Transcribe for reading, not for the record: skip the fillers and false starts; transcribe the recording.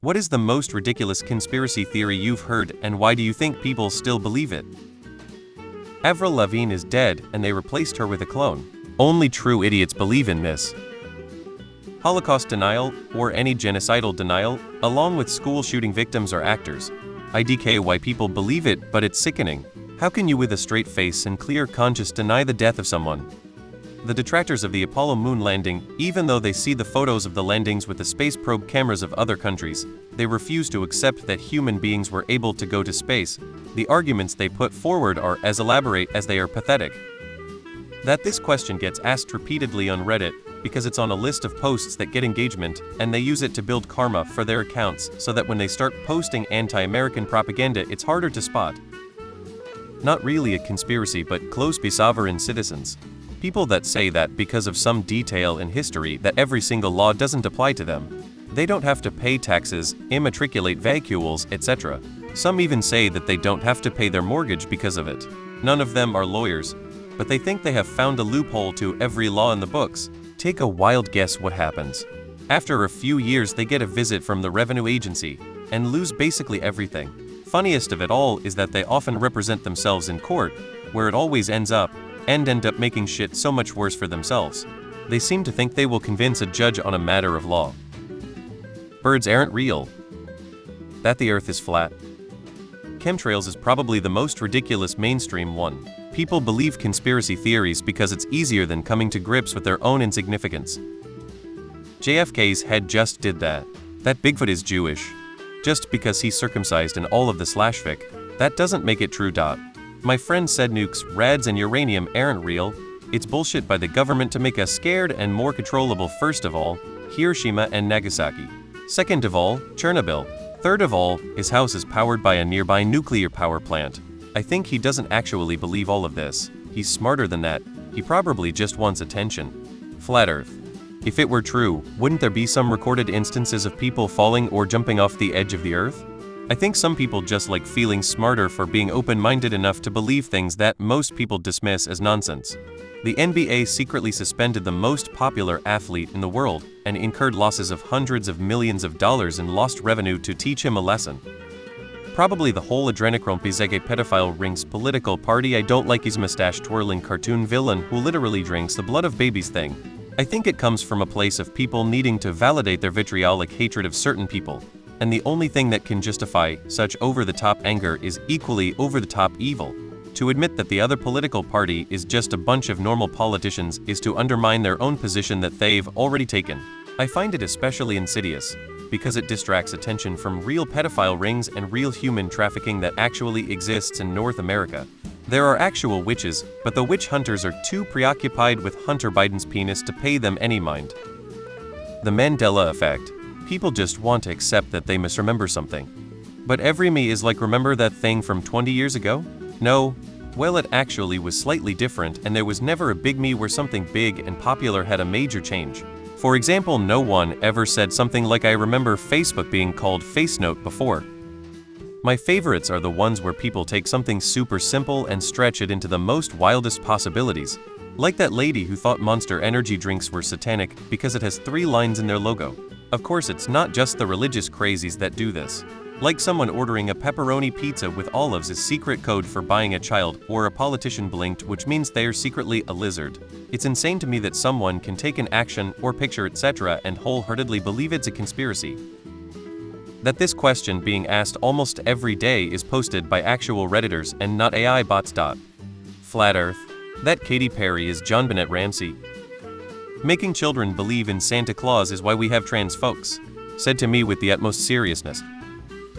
What is the most ridiculous conspiracy theory you've heard, and why do you think people still believe it? Avril Lavigne is dead, and they replaced her with a clone. Only true idiots believe in this. Holocaust denial, or any genocidal denial, along with school shooting victims are actors. IDK why people believe it, but it's sickening. How can you with a straight face and clear conscience deny the death of someone? The detractors of the Apollo moon landing, even though they see the photos of the landings with the space probe cameras of other countries, they refuse to accept that human beings were able to go to space. The arguments they put forward are as elaborate as they are pathetic. That this question gets asked repeatedly on Reddit, because it's on a list of posts that get engagement, and they use it to build karma for their accounts so that when they start posting anti-American propaganda it's harder to spot. Not really a conspiracy, but close be sovereign citizens. People that say that because of some detail in history that every single law doesn't apply to them. They don't have to pay taxes, immatriculate vehicles, etc. Some even say that they don't have to pay their mortgage because of it. None of them are lawyers, but they think they have found a loophole to every law in the books. Take a wild guess what happens. After a few years they get a visit from the revenue agency, and lose basically everything. Funniest of it all is that they often represent themselves in court, where it always ends up making shit so much worse for themselves. They seem to think they will convince a judge on a matter of law. Birds aren't real. That the earth is flat. Chemtrails is probably the most ridiculous mainstream one. People believe conspiracy theories because it's easier than coming to grips with their own insignificance. JFK's head just did that. That Bigfoot is Jewish. Just because he's circumcised and all of the /fic, that doesn't make it true. My friend said nukes, rads and uranium aren't real. It's bullshit by the government to make us scared and more controllable. First of all, Hiroshima and Nagasaki. Second of all, Chernobyl. Third of all, his house is powered by a nearby nuclear power plant. I think he doesn't actually believe all of this. He's smarter than that. He probably just wants attention. Flat Earth. If it were true, wouldn't there be some recorded instances of people falling or jumping off the edge of the Earth? I think some people just like feeling smarter for being open-minded enough to believe things that most people dismiss as nonsense. The NBA secretly suspended the most popular athlete in the world and incurred losses of hundreds of millions of dollars in lost revenue to teach him a lesson. Probably the whole adrenochrome is a pedophile rings political party. I don't like his mustache-twirling cartoon villain who literally drinks the blood of babies thing. I think it comes from a place of people needing to validate their vitriolic hatred of certain people. And the only thing that can justify such over-the-top anger is equally over-the-top evil. To admit that the other political party is just a bunch of normal politicians is to undermine their own position that they've already taken. I find it especially insidious, because it distracts attention from real pedophile rings and real human trafficking that actually exists in North America. There are actual witches, but the witch hunters are too preoccupied with Hunter Biden's penis to pay them any mind. The Mandela effect. People just want to accept that they misremember something. But every me is like, remember that thing from 20 years ago? No. Well, it actually was slightly different, and there was never a big me where something big and popular had a major change. For example, no one ever said something like, I remember Facebook being called FaceNote before. My favorites are the ones where people take something super simple and stretch it into the most wildest possibilities. Like that lady who thought Monster energy drinks were satanic because it has 3 lines in their logo. Of course, it's not just the religious crazies that do this. Like someone ordering a pepperoni pizza with olives is secret code for buying a child, or a politician blinked, which means they're secretly a lizard. It's insane to me that someone can take an action or picture etc. and wholeheartedly believe it's a conspiracy. That this question being asked almost every day is posted by actual Redditors and not AI bots. Flat Earth. That Katy Perry is JonBenét Ramsey. Making children believe in Santa Claus is why we have trans folks. Said to me with the utmost seriousness.